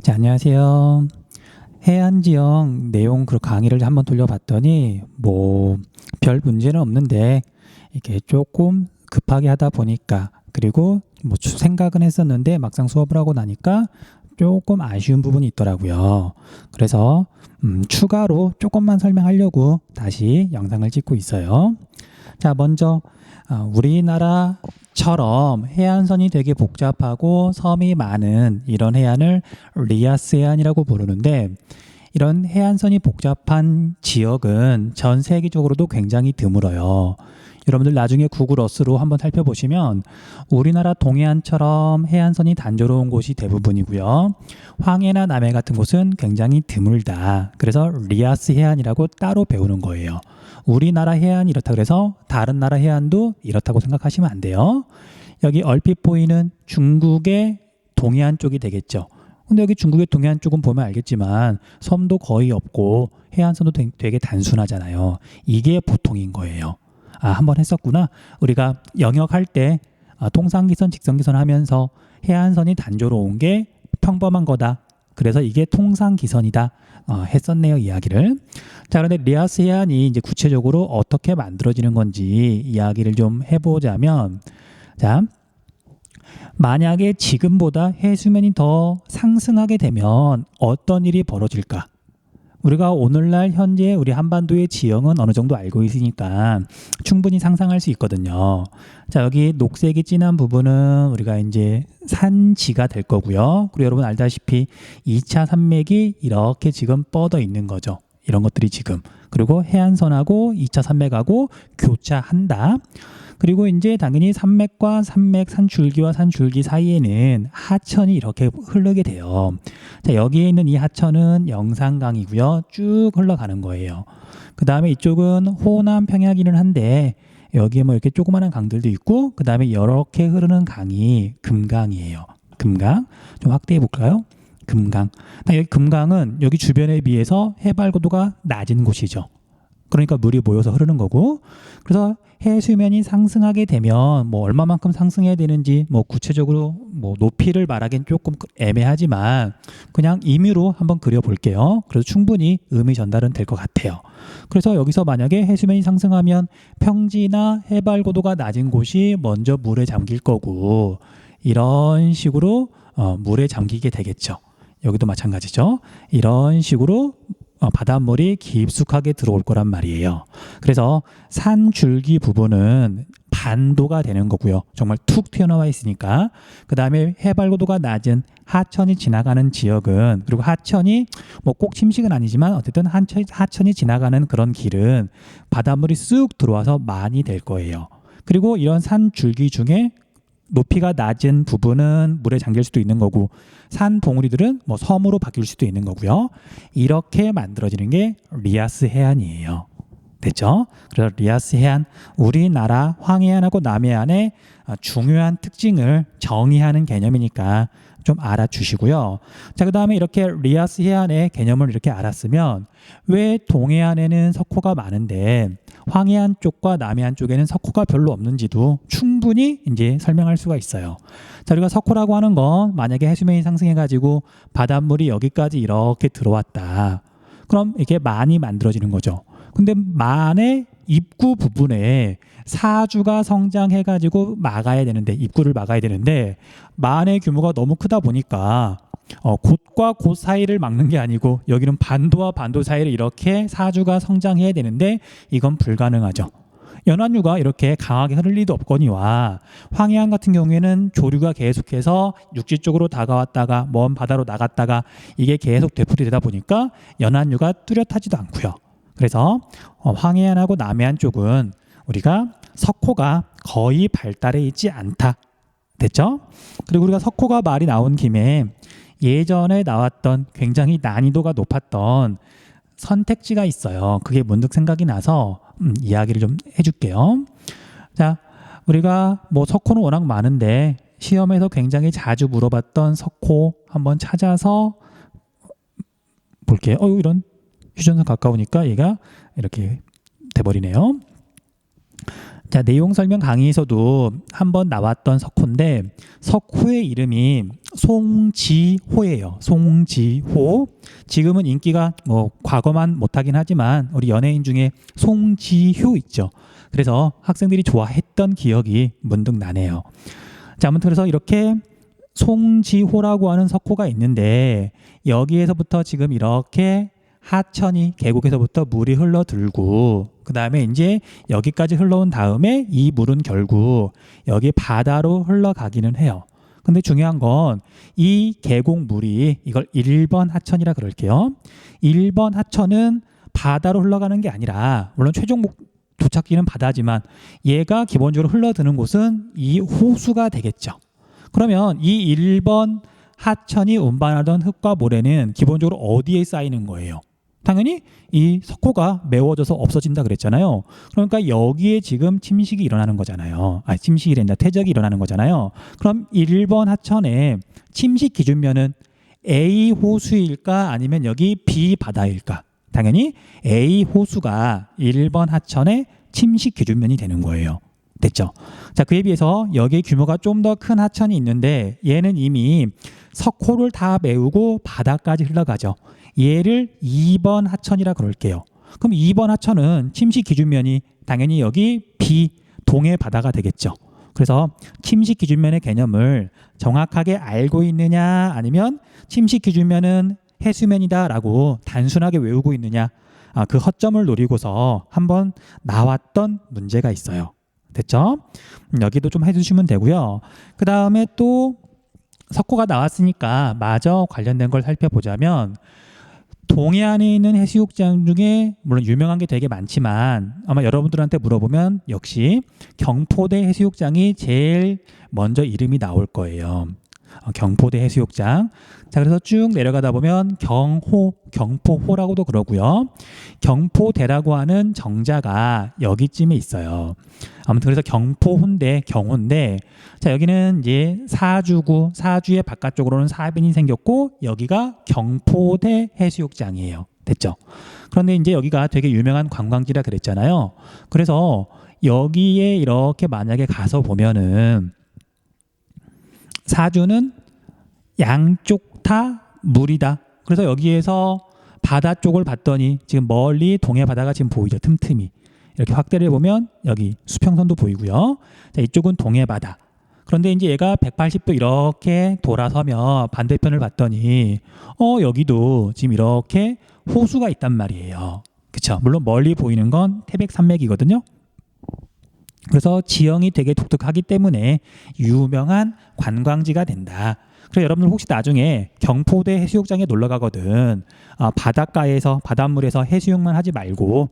네, 안녕하세요. 해안지역 내용 그 강의를 한번 돌려봤더니 뭐 별 문제는 없는데 이게 조금 급하게 하다 보니까 그리고 뭐 생각은 했었는데 막상 수업을 하고 나니까 조금 아쉬운 부분이 있더라고요. 그래서 추가로 조금만 설명하려고 다시 영상을 찍고 있어요. 자, 먼저 우리나라처럼 해안선이 되게 복잡하고 섬이 많은 이런 해안을 리아스 해안이라고 부르는데, 이런 해안선이 복잡한 지역은 전 세계적으로도 굉장히 드물어요. 여러분들 나중에 구글 어스로 한번 살펴보시면 우리나라 동해안처럼 해안선이 단조로운 곳이 대부분이고요. 황해나 남해 같은 곳은 굉장히 드물다. 그래서 리아스 해안이라고 따로 배우는 거예요. 우리나라 해안이 이렇다 그래서 다른 나라 해안도 이렇다고 생각하시면 안 돼요. 여기 얼핏 보이는 중국의 동해안 쪽이 되겠죠. 근데 여기 중국의 동해안 쪽은 보면 알겠지만 섬도 거의 없고 해안선도 되게 단순하잖아요. 이게 보통인 거예요. 한번 했었구나. 우리가 영역할 때 통상기선, 직선기선 하면서 해안선이 단조로운 게 평범한 거다. 그래서 이게 통상기선이다. 했었네요, 이야기를. 자, 그런데 리아스 해안이 이제 구체적으로 어떻게 만들어지는 건지 이야기를 좀 해보자면, 자, 만약에 지금보다 해수면이 더 상승하게 되면 어떤 일이 벌어질까? 우리가 오늘날 현재 우리 한반도의 지형은 어느 정도 알고 있으니까 충분히 상상할 수 있거든요. 자, 여기 녹색이 진한 부분은 우리가 이제 산지가 될 거고요. 그리고 여러분 알다시피 2차 산맥이 이렇게 지금 뻗어 있는 거죠. 이런 것들이 지금. 그리고 해안선하고 2차 산맥하고 교차한다. 그리고 이제 당연히 산맥과 산맥, 산줄기와 산줄기 사이에는 하천이 이렇게 흐르게 돼요. 자, 여기에 있는 이 하천은 영산강이고요. 쭉 흘러가는 거예요. 그 다음에 이쪽은 호남 평야기는 한데 여기에 뭐 이렇게 조그마한 강들도 있고, 그 다음에 이렇게 흐르는 강이 금강이에요. 금강. 좀 확대해 볼까요? 금강. 여기 금강은 여기 주변에 비해서 해발 고도가 낮은 곳이죠. 그러니까 물이 모여서 흐르는 거고, 그래서 해수면이 상승하게 되면 뭐 얼마만큼 상승해야 되는지 뭐 구체적으로 뭐 높이를 말하기는 조금 애매하지만 그냥 임의로 한번 그려볼게요. 그래서 충분히 의미 전달은 될 것 같아요. 그래서 여기서 만약에 해수면이 상승하면 평지나 해발 고도가 낮은 곳이 먼저 물에 잠길 거고, 이런 식으로 물에 잠기게 되겠죠. 여기도 마찬가지죠. 이런 식으로 바닷물이 깊숙하게 들어올 거란 말이에요. 그래서 산줄기 부분은 반도가 되는 거고요. 정말 툭 튀어나와 있으니까. 그 다음에 해발고도가 낮은 하천이 지나가는 지역은, 그리고 하천이 뭐 꼭 침식은 아니지만 어쨌든 하천이 지나가는 그런 길은 바닷물이 쑥 들어와서 많이 될 거예요. 그리고 이런 산줄기 중에 높이가 낮은 부분은 물에 잠길 수도 있는 거고, 산 봉우리들은 뭐 섬으로 바뀔 수도 있는 거고요. 이렇게 만들어지는 게 리아스 해안이에요. 됐죠? 그래서 리아스 해안, 우리나라 황해안하고 남해안의 중요한 특징을 정의하는 개념이니까 좀 알아주시고요. 자, 그 다음에 이렇게 리아스 해안의 개념을 이렇게 알았으면 왜 동해안에는 석호가 많은데 황해안 쪽과 남해안 쪽에는 석호가 별로 없는지도 충분히 이제 설명할 수가 있어요. 자, 우리가 석호라고 하는 건 만약에 해수면이 상승해가지고 바닷물이 여기까지 이렇게 들어왔다. 그럼 이게 만이 만들어지는 거죠. 근데 만의 입구 부분에 사주가 성장해가지고 막아야 되는데, 입구를 막아야 되는데 만의 규모가 너무 크다 보니까 곳과 곳 사이를 막는 게 아니고 여기는 반도와 반도 사이를 이렇게 사주가 성장해야 되는데 이건 불가능하죠. 연안류가 이렇게 강하게 흐를 리도 없거니와 황해안 같은 경우에는 조류가 계속해서 육지 쪽으로 다가왔다가 먼 바다로 나갔다가 이게 계속 되풀이되다 보니까 연안류가 뚜렷하지도 않고요. 그래서 황해안하고 남해안 쪽은 우리가 석호가 거의 발달해 있지 않다. 됐죠? 그리고 우리가 석호가 말이 나온 김에 예전에 나왔던 굉장히 난이도가 높았던 선택지가 있어요. 그게 문득 생각이 나서 이야기를 좀 해줄게요. 자, 우리가 뭐 석호는 워낙 많은데 시험에서 굉장히 자주 물어봤던 석호 한번 찾아서 볼게요. 이런 휴전선 가까우니까 얘가 이렇게 돼버리네요. 자, 내용 설명 강의에서도 한번 나왔던 석호인데 석호의 이름이 송지호예요. 송지호. 지금은 인기가 뭐 과거만 못하긴 하지만 우리 연예인 중에 송지효 있죠. 그래서 학생들이 좋아했던 기억이 문득 나네요. 자, 아무튼 그래서 이렇게 송지호라고 하는 석호가 있는데 여기에서부터 지금 이렇게 하천이 계곡에서부터 물이 흘러들고 그 다음에 이제 여기까지 흘러온 다음에 이 물은 결국 여기 바다로 흘러가기는 해요. 근데 중요한 건 이 계곡 물이 이걸 1번 하천이라 그럴게요. 1번 하천은 바다로 흘러가는 게 아니라 물론 최종 도착지는 바다지만 얘가 기본적으로 흘러드는 곳은 이 호수가 되겠죠. 그러면 이 1번 하천이 운반하던 흙과 모래는 기본적으로 어디에 쌓이는 거예요? 당연히 이 석호가 메워져서 없어진다 그랬잖아요. 그러니까 여기에 지금 침식이 일어나는 거잖아요. 침식이 된다. 퇴적이 일어나는 거잖아요. 그럼 1번 하천의 침식 기준면은 A 호수일까 아니면 여기 B 바다일까? 당연히 A 호수가 1번 하천의 침식 기준면이 되는 거예요. 됐죠? 자, 그에 비해서 여기 규모가 좀 더 큰 하천이 있는데 얘는 이미 석호를 다 메우고 바다까지 흘러가죠. 얘를 2번 하천이라 그럴게요. 그럼 2번 하천은 침식 기준면이 당연히 여기 B 동해 바다가 되겠죠. 그래서 침식 기준면의 개념을 정확하게 알고 있느냐 아니면 침식 기준면은 해수면이다라고 단순하게 외우고 있느냐 그 허점을 노리고서 한번 나왔던 문제가 있어요. 됐죠? 여기도 좀 해주시면 되고요. 그 다음에 또 석호가 나왔으니까 마저 관련된 걸 살펴보자면 동해안에 있는 해수욕장 중에 물론 유명한 게 되게 많지만 아마 여러분들한테 물어보면 역시 경포대 해수욕장이 제일 먼저 이름이 나올 거예요. 경포대 해수욕장. 자, 그래서 쭉 내려가다 보면 경포호라고도 그러고요. 경포대라고 하는 정자가 여기쯤에 있어요. 아무튼 그래서 경포호인데 경호인데 자, 여기는 이제 사주고 사주의 바깥쪽으로는 사빈이 생겼고 여기가 경포대 해수욕장이에요. 됐죠? 그런데 이제 여기가 되게 유명한 관광지라 그랬잖아요. 그래서 여기에 이렇게 만약에 가서 보면은 사주는 양쪽 다 물이다. 그래서 여기에서 바다 쪽을 봤더니 지금 멀리 동해 바다가 지금 보이죠. 틈틈이. 이렇게 확대를 해보면 여기 수평선도 보이고요. 자, 이쪽은 동해 바다. 그런데 이제 얘가 180도 이렇게 돌아서며 반대편을 봤더니 여기도 지금 이렇게 호수가 있단 말이에요. 그렇죠? 물론 멀리 보이는 건 태백산맥이거든요. 그래서 지형이 되게 독특하기 때문에 유명한 관광지가 된다. 그래서 여러분들 혹시 나중에 경포대 해수욕장에 놀러 가거든 바닷가에서 바닷물에서 해수욕만 하지 말고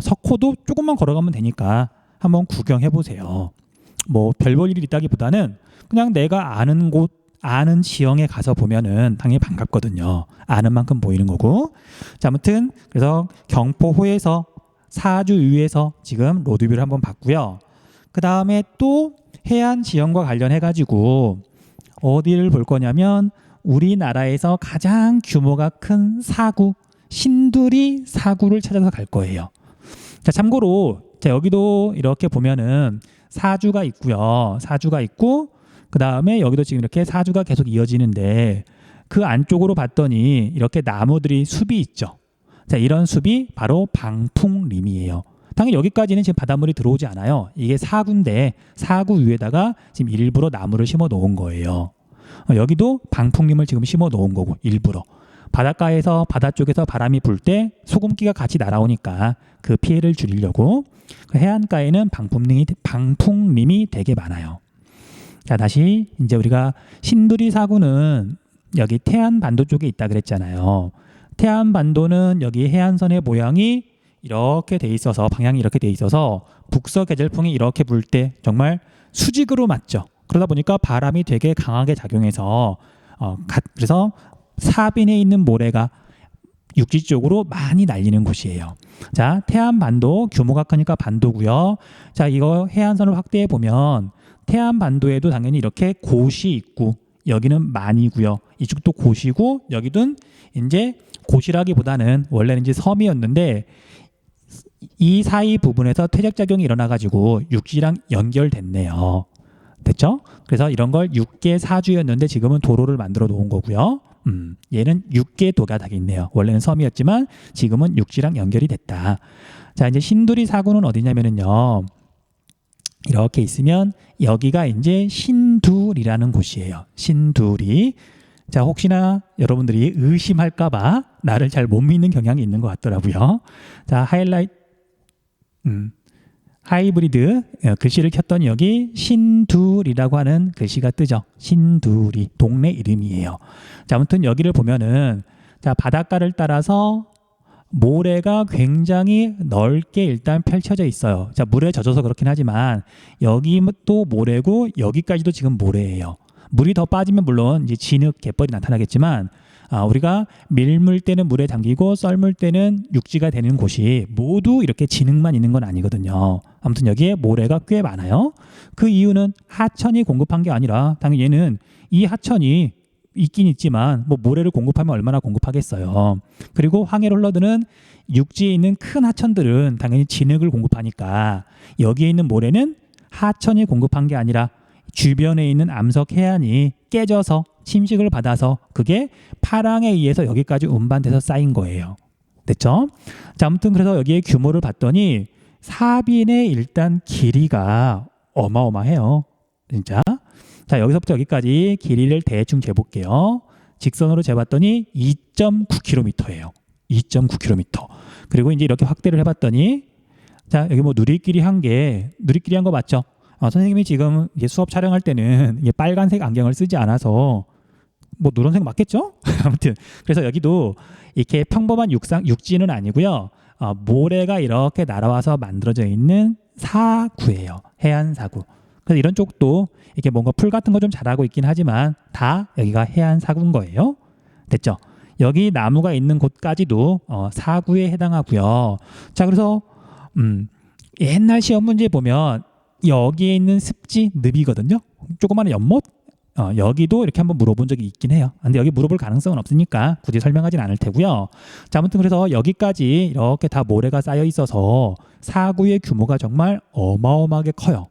석호도 조금만 걸어가면 되니까 한번 구경해 보세요. 뭐 별 볼 일이 있다기보다는 그냥 내가 아는 곳 아는 지형에 가서 보면은 당연히 반갑거든요. 아는 만큼 보이는 거고. 자, 아무튼 그래서 경포호에서 사주 위에서 지금 로드뷰를 한번 봤고요. 그 다음에 또 해안 지형과 관련해 가지고 어디를 볼 거냐면 우리나라에서 가장 규모가 큰 사구 신두리 사구를 찾아서 갈 거예요. 자, 참고로 자, 여기도 이렇게 보면은 사주가 있고요. 사주가 있고 그 다음에 여기도 지금 이렇게 사주가 계속 이어지는데 그 안쪽으로 봤더니 이렇게 나무들이 숲이 있죠. 자, 이런 숲이 바로 방풍림이에요. 당연히 여기까지는 지금 바닷물이 들어오지 않아요. 이게 사구인데 사구 위에다가 지금 일부러 나무를 심어 놓은 거예요. 여기도 방풍림을 지금 심어 놓은 거고 일부러. 바닷가에서 바다 쪽에서 바람이 불 때 소금기가 같이 날아오니까 그 피해를 줄이려고 해안가에는 방풍림이 되게 많아요. 자, 다시 이제 우리가 신두리 사구는 여기 태안반도 쪽에 있다 그랬잖아요. 태안반도는 여기 해안선의 모양이 이렇게 돼 있어서 방향이 이렇게 돼 있어서 북서계절풍이 이렇게 불 때 정말 수직으로 맞죠. 그러다 보니까 바람이 되게 강하게 작용해서 그래서 사빈에 있는 모래가 육지 쪽으로 많이 날리는 곳이에요. 자, 태안반도 규모가 크니까 반도고요. 자, 이거 해안선을 확대해 보면 태안반도에도 당연히 이렇게 곳이 있고 여기는 만이고요. 이쪽도 곳이고 여기는 이제 곳이라기보다는 원래는 이제 섬이었는데 이 사이 부분에서 퇴적작용이 일어나가지고 육지랑 연결됐네요. 됐죠? 그래서 이런 걸 육계 사주였는데 지금은 도로를 만들어 놓은 거고요. 얘는 육계 도가 닥이 있네요. 원래는 섬이었지만 지금은 육지랑 연결이 됐다. 자, 이제 신두리 사구는 어디냐면은요. 이렇게 있으면 여기가 이제 신두리라는 곳이에요. 신두리. 자, 혹시나 여러분들이 의심할까봐 나를 잘 못 믿는 경향이 있는 것 같더라고요. 자, 하이브리드 글씨를 켰더니 여기 신두리라고 하는 글씨가 뜨죠. 신두리 동네 이름이에요. 자, 아무튼 여기를 보면은 자, 바닷가를 따라서 모래가 굉장히 넓게 일단 펼쳐져 있어요. 자, 물에 젖어서 그렇긴 하지만 여기 또 모래고 여기까지도 지금 모래예요. 물이 더 빠지면 물론 이제 진흙, 갯벌이 나타나겠지만 우리가 밀물 때는 물에 잠기고 썰물 때는 육지가 되는 곳이 모두 이렇게 진흙만 있는 건 아니거든요. 아무튼 여기에 모래가 꽤 많아요. 그 이유는 하천이 공급한 게 아니라 당연히 얘는 이 하천이 있긴 있지만 뭐 모래를 공급하면 얼마나 공급하겠어요. 그리고 항해로 흘러드는 육지에 있는 큰 하천들은 당연히 진흙을 공급하니까 여기에 있는 모래는 하천이 공급한 게 아니라 주변에 있는 암석 해안이 깨져서 침식을 받아서 그게 파랑에 의해서 여기까지 운반돼서 쌓인 거예요. 됐죠? 자, 아무튼 그래서 여기에 규모를 봤더니 사빈의 일단 길이가 어마어마해요. 진짜. 자, 여기서부터 여기까지 길이를 대충 재볼게요. 직선으로 재봤더니 2.9km예요. 2.9km. 그리고 이제 이렇게 확대를 해봤더니 자, 여기 뭐 누리끼리 한 거 맞죠? 선생님이 지금 이제 수업 촬영할 때는 이게 빨간색 안경을 쓰지 않아서 뭐 노란색 맞겠죠? 아무튼 그래서 여기도 이렇게 평범한 육지는 아니고요. 모래가 이렇게 날아와서 만들어져 있는 사구예요. 해안 사구. 그래서 이런 쪽도 이렇게 뭔가 풀 같은 거 좀 자라고 있긴 하지만 다 여기가 해안 사구인 거예요. 됐죠? 여기 나무가 있는 곳까지도 사구에 해당하고요. 자, 그래서 옛날 시험 문제 보면 여기에 있는 습지 늪이거든요. 조그마한 연못. 여기도 이렇게 한번 물어본 적이 있긴 해요. 근데 여기 물어볼 가능성은 없으니까 굳이 설명하진 않을 테고요. 자, 아무튼 그래서 여기까지 이렇게 다 모래가 쌓여 있어서 사구의 규모가 정말 어마어마하게 커요.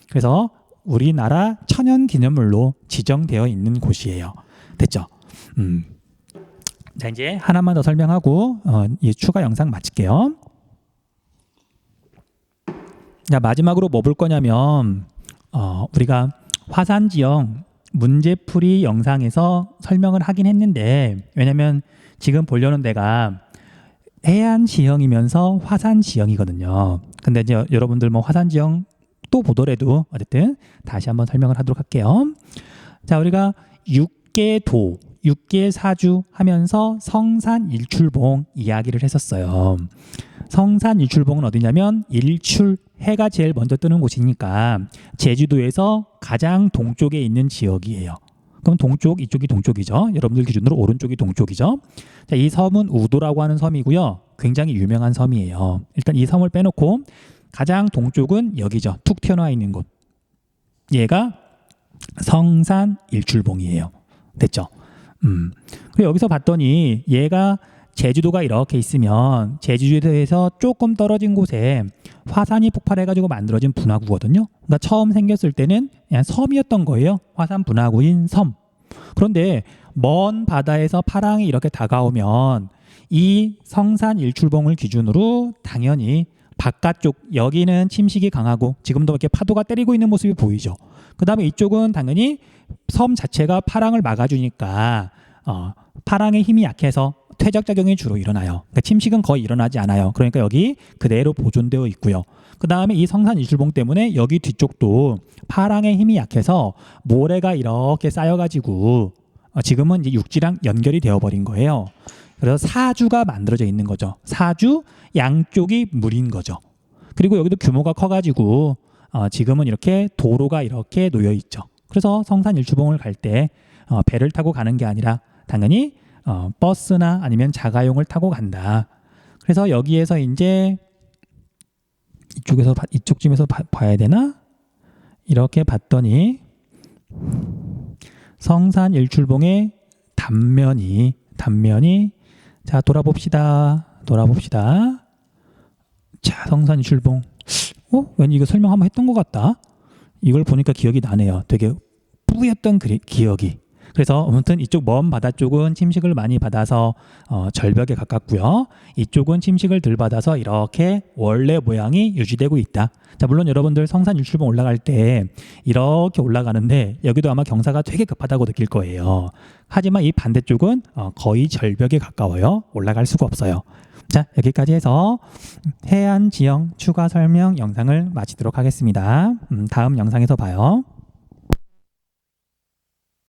그래서 우리나라 천연기념물로 지정되어 있는 곳이에요. 됐죠? 자, 이제 하나만 더 설명하고 이 추가 영상 마칠게요. 자, 마지막으로 뭐 볼 거냐면 우리가 화산지형 문제풀이 영상에서 설명을 하긴 했는데 왜냐면 지금 보려는 데가 해안지형이면서 화산지형이거든요. 근데 이제 여러분들 뭐 화산지형 또 보더라도 어쨌든 다시 한번 설명을 하도록 할게요. 자, 우리가 육계도, 육계사주 하면서 성산일출봉 이야기를 했었어요. 성산일출봉은 어디냐면 일출, 해가 제일 먼저 뜨는 곳이니까 제주도에서 가장 동쪽에 있는 지역이에요. 그럼 동쪽, 이쪽이 동쪽이죠. 여러분들 기준으로 오른쪽이 동쪽이죠. 자, 이 섬은 우도라고 하는 섬이고요. 굉장히 유명한 섬이에요. 일단 이 섬을 빼놓고 가장 동쪽은 여기죠. 툭 튀어나와 있는 곳. 얘가 성산일출봉이에요. 됐죠? 그리고 여기서 봤더니 얘가 제주도가 이렇게 있으면 제주도에서 조금 떨어진 곳에 화산이 폭발해가지고 만들어진 분화구거든요. 그러니까 처음 생겼을 때는 그냥 섬이었던 거예요. 화산 분화구인 섬. 그런데 먼 바다에서 파랑이 이렇게 다가오면 이 성산일출봉을 기준으로 당연히 바깥쪽 여기는 침식이 강하고 지금도 이렇게 파도가 때리고 있는 모습이 보이죠. 그 다음에 이쪽은 당연히 섬 자체가 파랑을 막아주니까 파랑의 힘이 약해서 퇴적작용이 주로 일어나요. 그러니까 침식은 거의 일어나지 않아요. 그러니까 여기 그대로 보존되어 있고요. 그 다음에 이 성산일출봉 때문에 여기 뒤쪽도 파랑의 힘이 약해서 모래가 이렇게 쌓여가지고 지금은 이제 육지랑 연결이 되어버린 거예요. 그래서 사주가 만들어져 있는 거죠. 사주 양쪽이 물인 거죠. 그리고 여기도 규모가 커가지고 지금은 이렇게 도로가 이렇게 놓여 있죠. 그래서 성산일출봉을 갈 때 배를 타고 가는 게 아니라 당연히 버스나 아니면 자가용을 타고 간다. 그래서 여기에서 이제 이쪽쯤에서 봐야 되나? 이렇게 봤더니 성산일출봉의 단면이 자, 돌아봅시다. 자, 성산 유출봉. 왠지 이거 설명 한번 했던 것 같다. 이걸 보니까 기억이 나네요. 되게 뿌였던 기억이. 그래서 아무튼 이쪽 먼 바다 쪽은 침식을 많이 받아서 절벽에 가깝고요. 이쪽은 침식을 덜 받아서 이렇게 원래 모양이 유지되고 있다. 자, 물론 여러분들 성산 유출봉 올라갈 때 이렇게 올라가는데 여기도 아마 경사가 되게 급하다고 느낄 거예요. 하지만 이 반대쪽은 거의 절벽에 가까워요. 올라갈 수가 없어요. 자, 여기까지 해서 해안 지형 추가 설명 영상을 마치도록 하겠습니다. 다음 영상에서 봐요.